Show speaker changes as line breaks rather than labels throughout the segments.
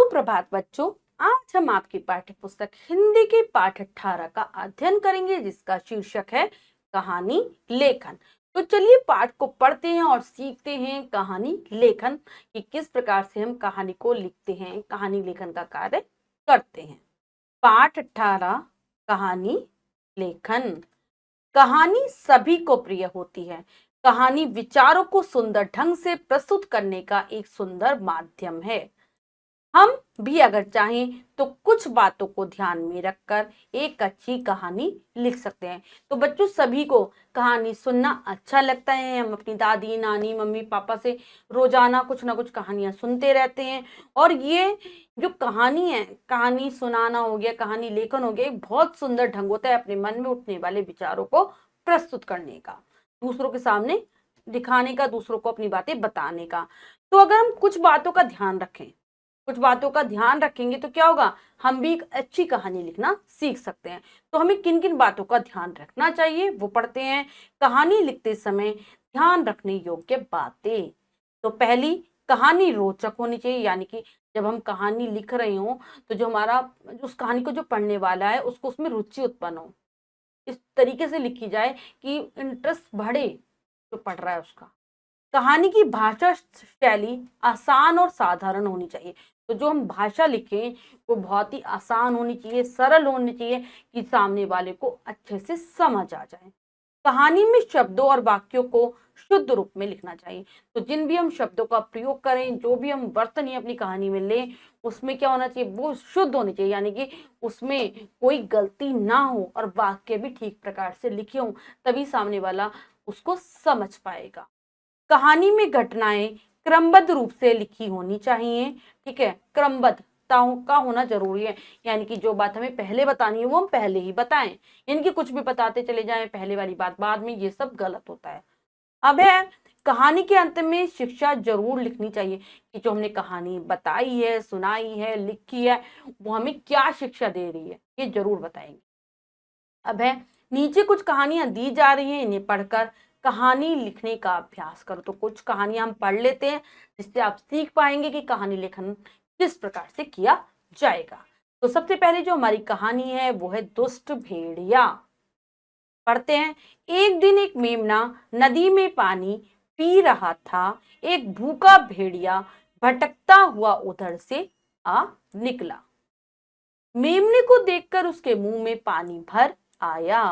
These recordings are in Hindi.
सुप्रभात बच्चों। आज हम आपकी पाठ्य पुस्तक हिंदी के पाठ 18 का अध्ययन करेंगे, जिसका शीर्षक है कहानी लेखन। तो चलिए पाठ को पढ़ते हैं और सीखते हैं कहानी लेखन कि किस प्रकार से हम कहानी को लिखते हैं, कहानी लेखन का कार्य करते हैं। पाठ 18 कहानी लेखन। कहानी सभी को प्रिय होती है। कहानी विचारों को सुंदर ढंग से प्रस्तुत करने का एक सुंदर माध्यम है। हम भी अगर चाहें तो कुछ बातों को ध्यान में रखकर एक अच्छी कहानी लिख सकते हैं। तो बच्चों, सभी को कहानी सुनना अच्छा लगता है। हम अपनी दादी, नानी, मम्मी, पापा से रोजाना कुछ ना कुछ कहानियां सुनते रहते हैं। और ये जो कहानी है, कहानी सुनाना हो गया, कहानी लेखन हो गया, एक बहुत सुंदर ढंग होता है अपने मन में उठने वाले विचारों को प्रस्तुत करने का, दूसरों के सामने दिखाने का, दूसरों को अपनी बातें बताने का। तो अगर हम कुछ बातों का ध्यान रखें, कुछ बातों का ध्यान रखेंगे तो क्या होगा, हम भी एक अच्छी कहानी लिखना सीख सकते हैं। तो हमें किन किन बातों का ध्यान रखना चाहिए वो पढ़ते हैं। कहानी लिखते समय ध्यान रखने योग्य बातें। तो पहली, कहानी रोचक होनी चाहिए, यानी कि जब हम कहानी लिख रहे हो तो जो हमारा, उस कहानी को जो पढ़ने वाला है उसको उसमें रुचि उत्पन्न हो, इस तरीके से लिखी जाए कि इंटरेस्ट बढ़े जो पढ़ रहा है उसका। कहानी की भाषा शैली आसान और साधारण होनी चाहिए। तो जो हम भाषा लिखें वो बहुत ही आसान होनी चाहिए, सरल होनी चाहिए कि सामने वाले को अच्छे से समझ आ जाए। कहानी में शब्दों और वाक्यों को शुद्ध रूप में लिखना चाहिए। तो जिन भी हम शब्दों का प्रयोग करें, जो भी हम बर्तन ही अपनी कहानी में लें, उसमें क्या होना चाहिए, वो शुद्ध होनी चाहिए, यानी कि उसमें कोई गलती ना हो और वाक्य भी ठीक प्रकार से लिखे हों, तभी सामने वाला उसको समझ पाएगा। कहानी में घटनाएं क्रमबद्ध रूप से लिखी होनी चाहिए। ठीक है, क्रमबद्धताओं का होना जरूरी है, यानी कि जो बात हमें पहले बतानी है वो हम पहले ही बताएं, यानी कि कुछ भी बताते चले जाएं, पहले वाली बात बाद में, ये सब गलत होता है। अब है, कहानी के अंत में शिक्षा जरूर लिखनी चाहिए कि जो हमने कहानी बताई है, सुनाई है, लिखी है, वो हमें क्या शिक्षा दे रही है, ये जरूर बताएंगे। अब है, नीचे कुछ कहानियां दी जा रही हैं, इन्हें पढ़कर कहानी लिखने का अभ्यास करो। तो कुछ कहानियां हम पढ़ लेते हैं जिससे आप सीख पाएंगे कि कहानी लेखन किस प्रकार से किया जाएगा। तो सबसे पहले जो हमारी कहानी है वो है दुष्ट भेड़िया। पढ़ते हैं। एक दिन एक मेमना नदी में पानी पी रहा था। एक भूखा भेड़िया भटकता हुआ उधर से आ निकला। मेमने को देखकर उसके मुंह में पानी भर आया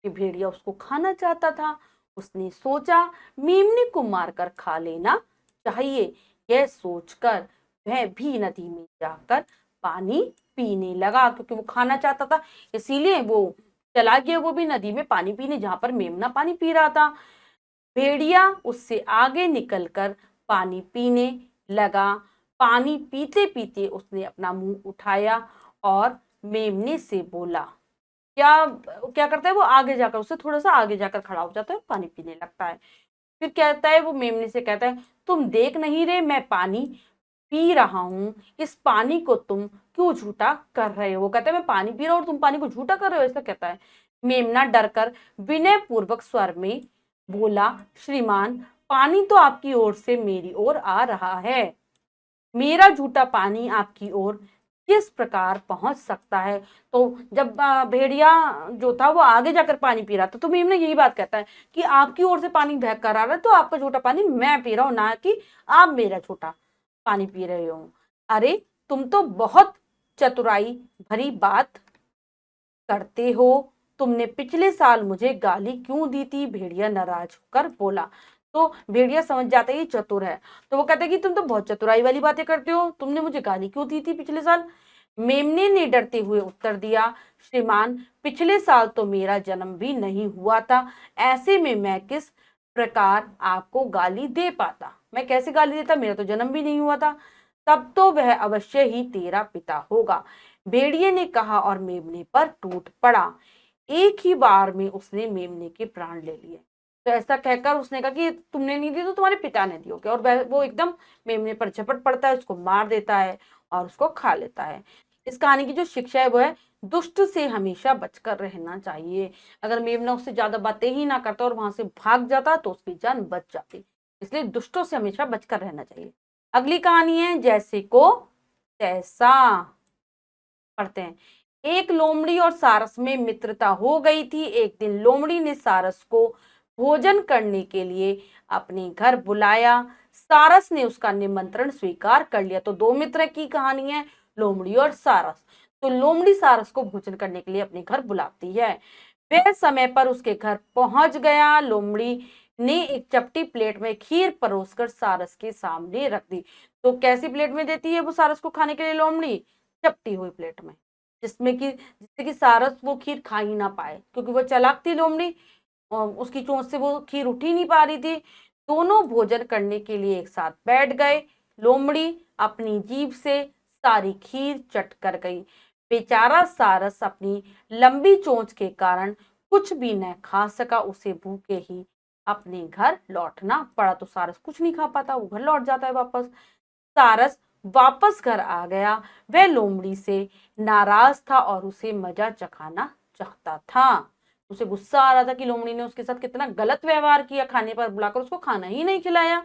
कि भेड़िया उसको खाना चाहता था। उसने सोचा मेमने को मारकर खा लेना चाहिए। यह सोचकर वह भी नदी में जाकर पानी पीने लगा, क्योंकि वो खाना चाहता था इसीलिए वो चला गया, वो भी नदी में पानी पीने जहां पर मेमना पानी पी रहा था। भेड़िया उससे आगे निकलकर पानी पीने लगा। पानी पीते पीते उसने अपना मुंह उठाया और मेमने से बोला। क्या क्या करता है वो, आगे जाकर, उससे थोड़ा सा आगे जाकर खड़ा हो जाता है, पानी पीने लगता है। फिर कहता है वो, मेमने से कहता है, तुम देख नहीं रहे मैं पानी पी रहा हूं, इस पानी को तुम क्यों झूठा कर रहे हो। वो कहता है मैं पानी पी रहा हूं और तुम पानी को झूठा कर रहे हो, ऐसा कहता है। मेमना डरकर विनय पूर्वक स्वर में बोला, श्रीमान, पानी तो आपकी ओर से मेरी ओर आ रहा है। मेरा झूठा पानी आपकी ओर किस प्रकार पहुंच सकता है। तो जब भेड़िया जो था वो आगे जाकर पानी पी रहा था, तो मेमना यही बात कहता है कि आपकी ओर से पानी बह कर आ रहा है, तो आपका झूठा पानी मैं पी रहा हूं, ना कि आप मेरा झूठा पानी पी रहे हो। अरे तुम तो बहुत चतुराई भरी बात करते हो। तुमने पिछले साल मुझे गाली क्यों दी थी। भेड़िया नाराज होकर बोला। तो भेड़िया समझ जाता है ये चतुर है, तो वो कहता है कि तुम तो बहुत चतुराई वाली बातें करते हो, तुमने मुझे गाली क्यों दी थी पिछले साल। मेमने ने डरते हुए उत्तर दिया, श्रीमान, पिछले साल तो मेरा जन्म भी नहीं हुआ था, ऐसे में मैं किस प्रकार आपको गाली दे पाता। मैं कैसे गाली देता, मेरा तो जन्म भी नहीं हुआ था। तब तो वह अवश्य ही तेरा पिता होगा, भेड़िए ने कहा और मेमने पर टूट पड़ा। एक ही बार में उसने मेमने के प्राण ले लिए। तो ऐसा कहकर उसने कहा कि तुमने नहीं दी तो तुम्हारे पिता ने दी होगी, और वो एकदम मेमने पर झपट पड़ता है, उसको मार देता है और उसको खा लेता है। इस कहानी की जो शिक्षा है वो है, दुष्ट से हमेशा बचकर रहना चाहिए। अगर मेमना उससे ज्यादा बातें ही ना करता और वहां से भाग जाता तो उसकी जान बच जाती, इसलिए दुष्टों से हमेशा बचकर रहना चाहिए। अगली कहानी है जैसे को तैसा। पढ़ते हैं। एक लोमड़ी और सारस में मित्रता हो गई थी। एक दिन लोमड़ी ने सारस को भोजन करने के लिए अपने घर बुलाया। सारस ने उसका निमंत्रण स्वीकार कर लिया। तो दो मित्र की कहानी है, लोमड़ी और सारस। तो लोमड़ी सारस को भोजन करने के लिए अपने घर बुलाती है। वह समय पर उसके घर पहुंच गया। लोमड़ी ने एक चपटी प्लेट में खीर परोसकर सारस के सामने रख दी। तो कैसी प्लेट में देती है वो सारस को खाने के लिए लोमड़ी? चपटी हुई प्लेट में, जिससे कि सारस वो खीर खा ही ना पाए, क्योंकि वो चालाक थी लोमड़ी और उसकी चोंच से वो खीर उठ ही नहीं पा रही थी। दोनों भोजन करने के लिए एक साथ बैठ गए। लोमड़ी अपनी जीभ से सारी खीर चट कर गई। बेचारा सारस अपनी लंबी चोंच के कारण कुछ भी न खा सका। उसे भूखे ही अपने घर लौटना पड़ा। तो सारस कुछ नहीं खा पाता, वो घर लौट जाता है वापस। सारस वापस घर आ गया। वह लोमड़ी से नाराज था और उसे मजा चखाना चाहता था। उसे गुस्सा आ रहा था कि लोमड़ी ने उसके साथ कितना गलत व्यवहार किया, खाने पर बुलाकर उसको खाना ही नहीं खिलाया।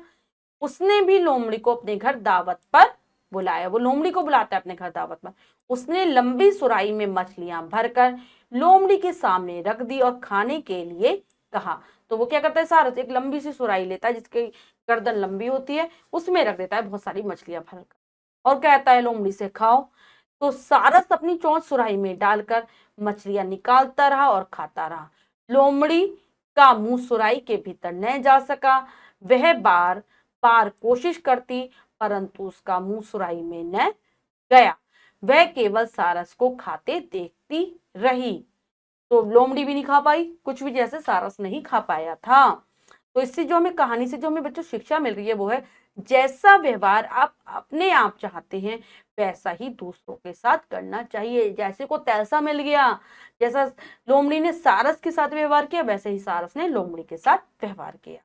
उसने भी लोमड़ी को अपने घर दावत पर बुलाया। वो लोमड़ी को बुलाता है अपने घर दावत पर। उसने लंबी सुराही में मछलियां भरकर लोमड़ी के सामने रख दी और खाने के लिए कहा। तो वो क्या करता है, सारस एक लंबी सी सुराही लेता है जिसकी गर्दन लंबी होती है, उसमें रख देता है बहुत सारी मछलियां भरकर और कहता है लोमड़ी से खाओ। तो सारस अपनी चोंच सुराही में डालकर मछलियां निकालता रहा और खाता रहा। लोमड़ी का मुंह सुराही के भीतर न जा सका। वह बार बार कोशिश करती, परंतु उसका मुंह सुराही में न गया। वह केवल सारस को खाते देखती रही। तो लोमड़ी भी नहीं खा पाई कुछ भी, जैसे सारस नहीं खा पाया था। तो इससे जो हमें कहानी से जो हमें बच्चों शिक्षा मिल रही है वो है, जैसा व्यवहार आप अपने आप चाहते हैं वैसा ही दूसरों के साथ करना चाहिए। जैसे को तैसा मिल गया। जैसा लोमड़ी ने सारस के साथ व्यवहार किया, वैसे ही सारस ने लोमड़ी के साथ व्यवहार किया।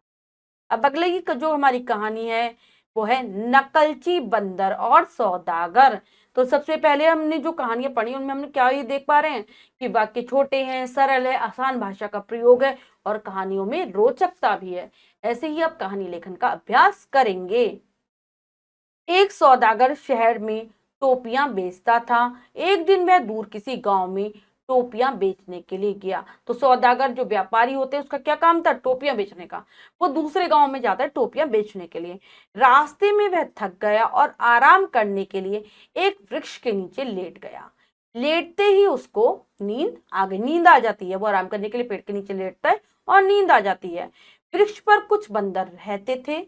अब अगले की जो हमारी कहानी है वो है नकलची बंदर और सौदागर। तो सबसे पहले हमने जो कहानियां पढ़ी उनमें हमने क्या ये देख पा रहे हैं कि वाक्य छोटे हैं, सरल है, आसान भाषा का प्रयोग है और कहानियों में रोचकता भी है। ऐसे ही आप कहानी लेखन का अभ्यास करेंगे। एक सौदागर शहर में टोपियां बेचता था। एक दिन वह दूर किसी गांव में टोपियां बेचने के लिए गया। तो सौदागर जो व्यापारी होते हैं उसका क्या काम था, टोपियां बेचने का। वो दूसरे गांव में जाता है टोपियां बेचने के लिए। रास्ते में वह थक गया और आराम करने के लिए एक वृक्ष के नीचे लेट गया। लेटते ही उसको नींद आ गई। नींद आ जाती है, वो आराम करने के लिए पेड़ के नीचे लेटता है और नींद आ जाती है। वृक्ष पर कुछ बंदर रहते थे।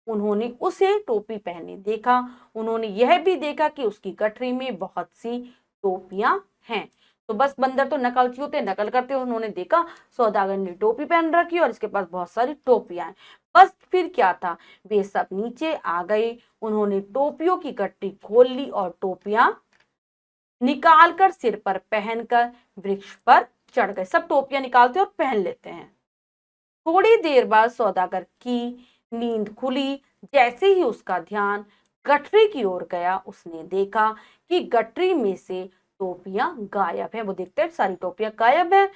उन्होंने उसे टोपी पहने देखा। उन्होंने यह भी देखा कि उसकी गठरी में बहुत सी टोपियां हैं। तो बस बंदर तो नकलची होते, नकल करते। उन्होंने देखा सौदागर ने टोपी पहन रखी और इसके पास बहुत सारी टोपियां हैं। बस फिर क्या था, वे सब नीचे आ गए। उन्होंने टोपियों की गठरी खोल ली और टोपियां निकालकर सिर पर पहनकर वृक्ष पर चढ़ गए। सब टोपियां निकालते और पहन लेते हैं। थोड़ी देर बाद सौदागर की नींद खुली। जैसे ही उसका ध्यान गठरी की ओर गया, उसने देखा कि गठरी में से टोपियां गायब हैं। वो देखते हैं सारी टोपियां गायब हैं।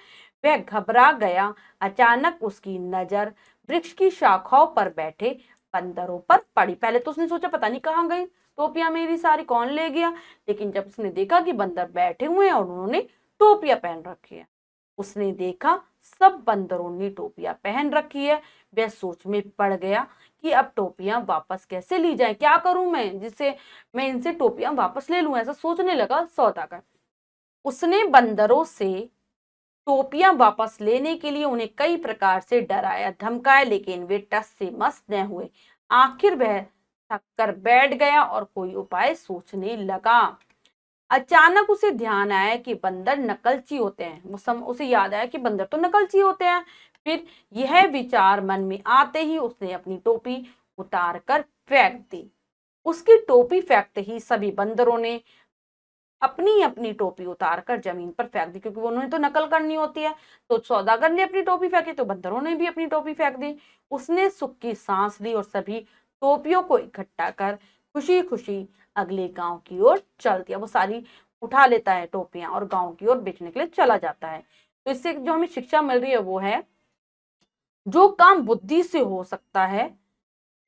वह घबरा गया। अचानक उसकी नजर वृक्ष की शाखाओं पर बैठे बंदरों पर पड़ी। पहले तो उसने सोचा पता नहीं कहाँ गई टोपियां मेरी सारी, कौन ले गया। लेकिन जब उसने देखा कि बंदर बैठे हुए हैं और उन्होंने टोपियां पहन रखी है, उसने देखा सब बंदरों ने टोपियां पहन रखी है। वह सोच में पड़ गया कि अब टोपियां वापस कैसे ली जाएं, क्या करूं मैं जिससे मैं इनसे टोपियां वापस ले लूं। ऐसा सोचने लगा सौदागर। उसने बंदरों से टोपियां वापस लेने के लिए उन्हें कई प्रकार से डराया धमकाया, लेकिन वे टस से मस न हुए। आखिर वह थक कर बैठ गया और कोई उपाय सोचने लगा। अचानक उसे ध्यान आया कि बंदर नकलची होते हैं। उसे याद आया कि बंदर तो नकलची होते हैं। फिर यह विचार मन में आते ही उसने अपनी टोपी उतार कर फेंक दी। उसकी टोपी फेंकते ही सभी बंदरों ने अपनी अपनी टोपी उतार कर जमीन पर फेंक दी, क्योंकि उन्होंने तो नकल करनी होती है। तो सौदागर ने अपनी टोपी फेंकी तो बंदरों ने भी अपनी टोपी फेंक दी। उसने सुख की सांस ली और सभी टोपियों को इकट्ठा कर खुशी खुशी अगले गांव की ओर चल दिया। वो सारी उठा लेता है टोपियां और गांव की ओर बेचने के लिए चला जाता है। तो इससे जो हमें शिक्षा मिल रही है वो है, जो काम बुद्धि से हो सकता है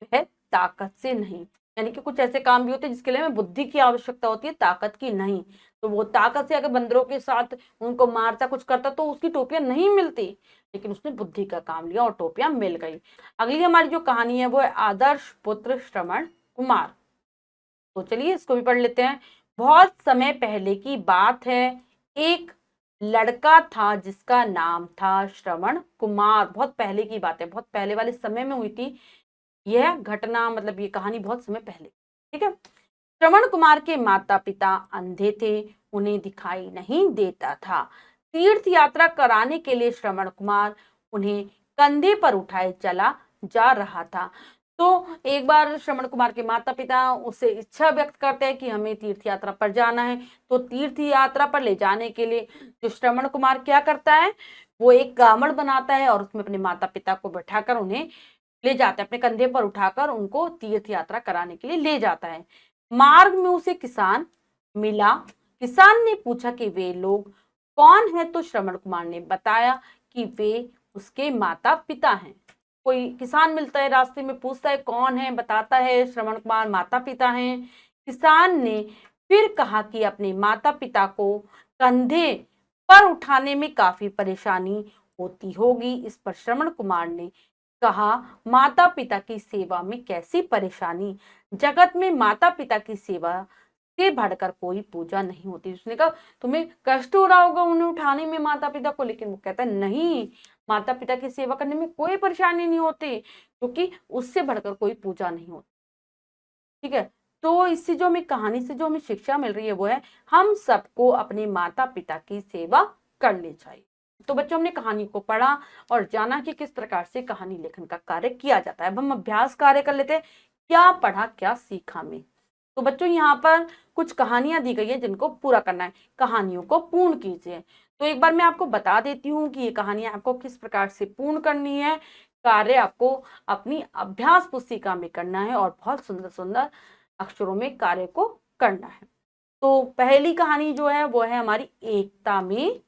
वह ताकत से नहीं, यानी कि कुछ ऐसे काम भी होते हैं जिसके लिए हमें बुद्धि की आवश्यकता होती है, ताकत की नहीं। तो वो ताकत से अगर बंदरों के साथ उनको मारता, कुछ करता, तो उसकी टोपियां नहीं मिलती, लेकिन उसने बुद्धि का काम लिया और टोपियां मिल गई। अगली हमारी जो कहानी है वो है आदर्श पुत्र श्रवण कुमार। तो चलिए इसको भी पढ़ लेते हैं। बहुत समय पहले की बात है, एक लड़का था जिसका नाम था श्रवण कुमार। बहुत पहले की बात है, बहुत पहले वाले समय में हुई थी यह घटना, मतलब ये कहानी बहुत समय पहले। ठीक है। श्रवण कुमार के माता पिता अंधे थे, उन्हें दिखाई नहीं देता था। तीर्थ यात्रा कराने के लिए श्रवण कुमार उन्हें कंधे पर उठाए चला जा रहा था। तो एक बार श्रवण कुमार के माता पिता उससे इच्छा व्यक्त करते हैं कि हमें तीर्थ यात्रा पर जाना है। तो तीर्थ यात्रा पर ले जाने के लिए जो श्रवण कुमार क्या करता है, वो एक गामड़ बनाता है और उसमें अपने माता पिता को बैठाकर उन्हें ले जाता है, अपने कंधे पर उठाकर उनको तीर्थ यात्रा कराने के लिए ले जाता है। मार्ग में उसे किसान मिला। किसान ने पूछा कि वे लोग कौन है, तो श्रवण कुमार ने बताया कि वे उसके माता पिता हैं। कोई किसान मिलता है रास्ते में, पूछता है कौन है, बताता है श्रवण कुमार माता पिता हैं। किसान ने फिर कहा कि अपने माता पिता को कंधे पर उठाने में काफी परेशानी होती होगी। इस पर श्रवण कुमार ने कहा, माता पिता की सेवा में कैसी परेशानी, जगत में माता पिता की सेवा से बढ़कर कोई पूजा नहीं होती। उसने कहा तुम्हें कष्ट हो रहा होगा उन्हें उठाने में माता पिता को, लेकिन वो कहता है नहीं, माता पिता की सेवा करने में कोई परेशानी नहीं होती, क्योंकि उससे बढ़कर कोई पूजा नहीं होती। ठीक है। तो इससे जो हमें कहानी से जो हमें शिक्षा मिल रही है वो है, हम सबको अपने माता पिता की सेवा करनी चाहिए। तो बच्चों, हमने कहानी को पढ़ा और जाना कि किस प्रकार से कहानी लेखन का कार्य किया जाता है। अब हम अभ्यास कार्य कर लेते हैं, क्या पढ़ा क्या सीखा में। तो बच्चों, यहाँ पर कुछ कहानियां दी गई है जिनको पूरा करना है। कहानियों को पूर्ण कीजिए। तो एक बार मैं आपको बता देती हूँ कि ये कहानियां आपको किस प्रकार से पूर्ण करनी है। कार्य आपको अपनी अभ्यास पुस्तिका में करना है और बहुत सुंदर सुंदर अक्षरों में कार्य को करना है। तो पहली कहानी जो है वो है हमारी एकता में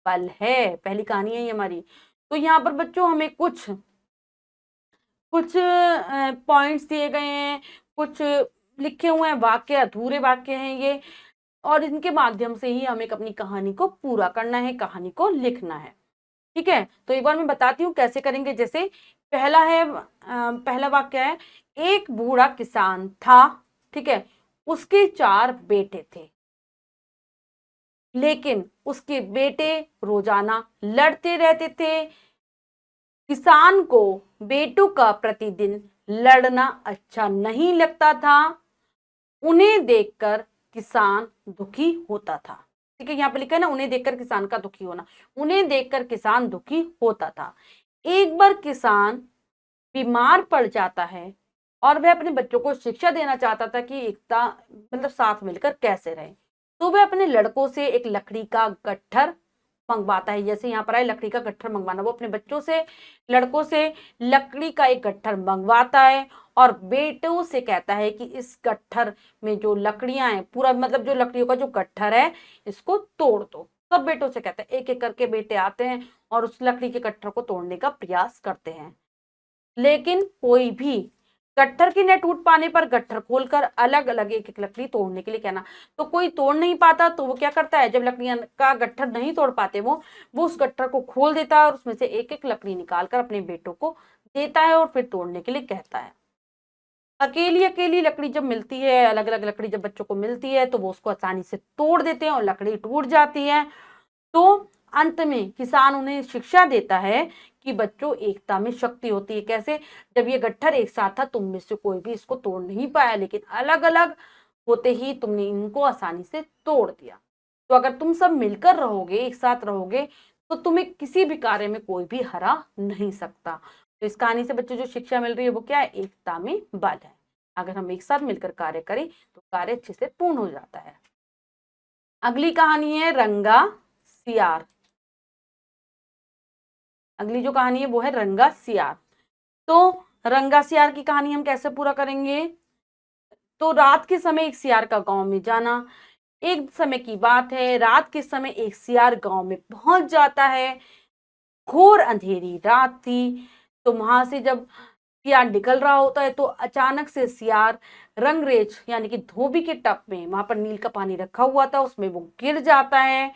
बल है। पहली कहानी है ये हमारी। तो यहाँ पर बच्चों हमें कुछ कुछ पॉइंट्स दिए गए हैं, कुछ लिखे हुए हैं वाक्य, अधूरे वाक्य हैं ये, और इनके माध्यम से ही हमें अपनी कहानी को पूरा करना है, कहानी को लिखना है। ठीक है। तो एक बार मैं बताती हूँ कैसे करेंगे। जैसे पहला है, पहला वाक्य है, एक बूढ़ा किसान था। ठीक है। उसके 4 बेटे थे, लेकिन उसके बेटे रोजाना लड़ते रहते थे। किसान को बेटों का प्रतिदिन लड़ना अच्छा नहीं लगता था। उन्हें देखकर किसान दुखी होता था। ठीक है, यहाँ पे लिखा है ना, उन्हें देखकर किसान का दुखी होना। उन्हें देखकर किसान दुखी होता था। एक बार किसान बीमार पड़ जाता है और वह अपने बच्चों को शिक्षा देना चाहता था कि एकता मतलब साथ मिलकर कैसे रहे। तो वह अपने लड़कों से एक लकड़ी का गट्ठर मंगवाता है। जैसे यहाँ पर है लकड़ी का गट्ठर मंगवाना, वो अपने बच्चों से, लड़कों से लकड़ी का एक गट्ठर मंगवाता है और बेटों से कहता है कि इस गट्ठर में जो लकड़ियां हैं, पूरा मतलब जो लकड़ियों का जो गट्ठर है, इसको तोड़ दो। सब बेटों से कहता है, एक एक करके बेटे आते हैं और उस लकड़ी के गट्ठर को तोड़ने का प्रयास करते हैं, लेकिन कोई भी गट्ठर की न टूट पाने पर गट्ठर खोलकर अलग अलग एक एक लकड़ी तोड़ने के लिए कहना। तो कोई तोड़ नहीं पाता, तो वो क्या करता है, जब लकड़ियां का गट्ठर नहीं तोड़ पाते वो उस गट्ठर को खोल देता है और उसमें से एक एक लकड़ी निकालकर अपने बेटों को देता है और फिर तोड़ने के लिए कहता है। अकेली अकेली लकड़ी जब मिलती है, अलग अलग लकड़ी जब बच्चों को मिलती है, तो वो उसको आसानी से तोड़ देते हैं और लकड़ी टूट जाती है। तो अंत में किसान उन्हें शिक्षा देता है कि बच्चों, एकता में शक्ति होती है। कैसे? जब ये गट्ठर एक साथ था, तुम में से कोई भी इसको तोड़ नहीं पाया, लेकिन अलग अलग होते ही तुमने इनको आसानी से तोड़ दिया। तो अगर तुम सब मिलकर रहोगे, एक साथ रहोगे, तो तुम्हें किसी भी कार्य में कोई भी हरा नहीं सकता। तो इस कहानी से बच्चों जो शिक्षा मिल रही है वो क्या है? एकता में बल है। अगर हम एक साथ मिलकर कार्य करें तो कार्य अच्छे से पूर्ण हो जाता है। अगली कहानी है रंगा सियार। अगली जो कहानी है वो है रंगा सियार। तो रंगा सियार की कहानी हम कैसे पूरा करेंगे? तो रात के समय एक सियार का गांव में जाना। एक समय की बात है, रात के समय एक सियार गांव में पहुंच जाता है। घोर अंधेरी रात थी। तो वहां से जब सियार निकल रहा होता है तो अचानक से सियार रंगरेज यानी कि धोबी के टब में, वहां पर नील का पानी रखा हुआ था, उसमें वो गिर जाता है।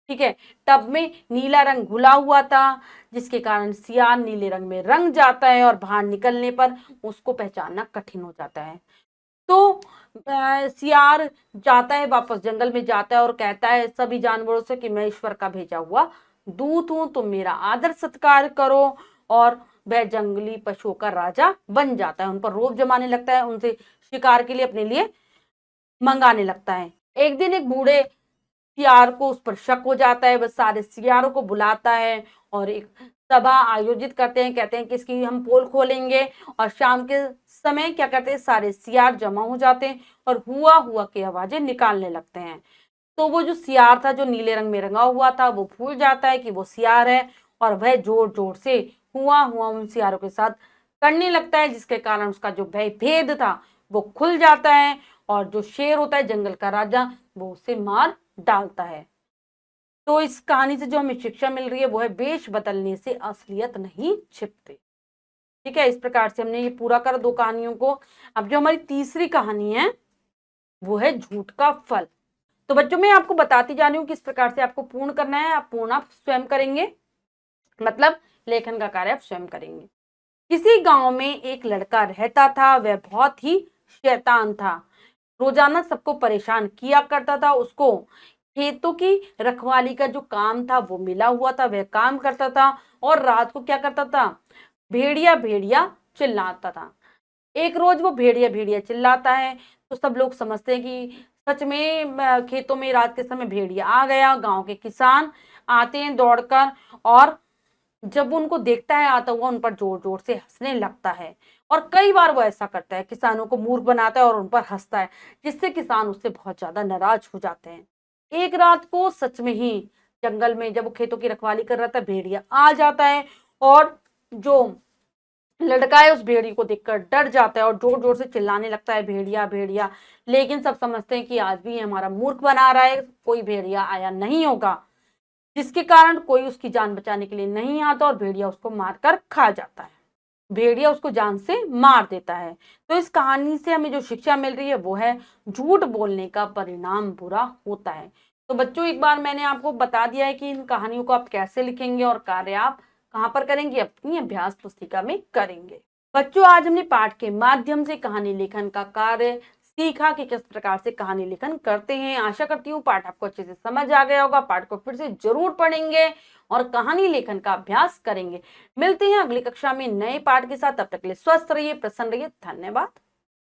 ठीक है, टब में नीला रंग घुला हुआ था, जिसके कारण सियार नीले रंग में रंग जाता है और बाहर निकलने पर उसको पहचानना कठिन हो जाता है। तो सियार जाता है, वापस जंगल में जाता है और कहता है सभी जानवरों से कि मैं ईश्वर का भेजा हुआ दूत हूं, तुम मेरा आदर सत्कार करो। और वह जंगली पशुओं का राजा बन जाता है, उन पर रोब जमाने लगता है, उनसे शिकार के लिए अपने लिए मंगाने लगता है। एक दिन एक बूढ़े सियार को उस पर शक हो जाता है, वह सारे सियारों को बुलाता है और एक सभा आयोजित करते हैं, कहते हैं कि इसकी हम पोल खोलेंगे। और शाम के समय क्या करते हैं, सारे सियार जमा हो जाते हैं और हुआ हुआ की आवाजें निकालने लगते हैं। तो वो जो सियार था, जो नीले रंग में रंगा हुआ था, वो भूल जाता है कि वो सियार है और वह जोर जोर से हुआ हुआ उन सियारों के साथ करने लगता है, जिसके कारण उसका जो भय भेद था वो खुल जाता है और जो शेर होता है जंगल का राजा, वो उसे मार डालता है। तो इस कहानी से जो हमें शिक्षा मिल रही है वो है वेश बदलने से असलियत नहीं छिपते। ठीक है, इस प्रकार से हमने ये पूरा करा 2 कहानियों को। अब जो हमारी तीसरी कहानी है वो है झूठ का फल। तो बच्चों मैं आपको बताती जा रही हूँ किस प्रकार से आपको पूर्ण करना है। आप पूर्ण आप स्वयं करेंगे, मतलब लेखन का कार्य आप स्वयं करेंगे। किसी गांव में एक लड़का रहता था, वह बहुत ही शैतान था। रोजाना सबको परेशान किया करता था। उसको खेतों की रखवाली का जो काम था वो मिला हुआ था, वह काम करता था और रात को क्या करता था, भेड़िया भेड़िया चिल्लाता था। एक रोज वो भेड़िया भेड़िया चिल्लाता है तो सब लोग समझते हैं कि सच में खेतों में रात के समय भेड़िया आ गया। गांव के किसान आते हैं दौड़कर और जब वो उनको देखता है आता हुआ, उन पर जोर जोर से हंसने लगता है। और कई बार वो ऐसा करता है, किसानों को मूर्ख बनाता है और उन पर हंसता है, जिससे किसान उससे बहुत ज्यादा नाराज हो जाते हैं। एक रात को सच में ही जंगल में जब वो खेतों की रखवाली कर रहा था, भेड़िया आ जाता है और जो लड़का है उस भेड़िए को देखकर डर जाता है और जोर जोर से चिल्लाने लगता है भेड़िया भेड़िया। लेकिन सब समझते हैं कि आज भी ये हमारा मूर्ख बना रहा है, कोई भेड़िया आया नहीं होगा, जिसके कारण कोई उसकी जान बचाने के लिए नहीं आता और भेड़िया उसको मारकर खा जाता है। भेड़िया उसको जान से मार देता है। तो इस कहानी से हमें जो शिक्षा मिल रही है वो है झूठ बोलने का परिणाम बुरा होता है। तो बच्चों एक बार मैंने आपको बता दिया है कि इन कहानियों को आप कैसे लिखेंगे और कार्य आप कहाँ पर करेंगे, अपनी अभ्यास पुस्तिका में करेंगे। बच्चों आज हमने पाठ के माध्यम से कहानी लेखन का कार्य सीखा कि किस प्रकार से कहानी लेखन करते हैं। आशा करती हूँ पाठ आपको अच्छे से समझ आ गया होगा। पाठ को फिर से जरूर पढ़ेंगे और कहानी लेखन का अभ्यास करेंगे। मिलते हैं अगली कक्षा में नए पाठ के साथ। तब तक के लिए स्वस्थ रहिए, प्रसन्न रहिए। धन्यवाद।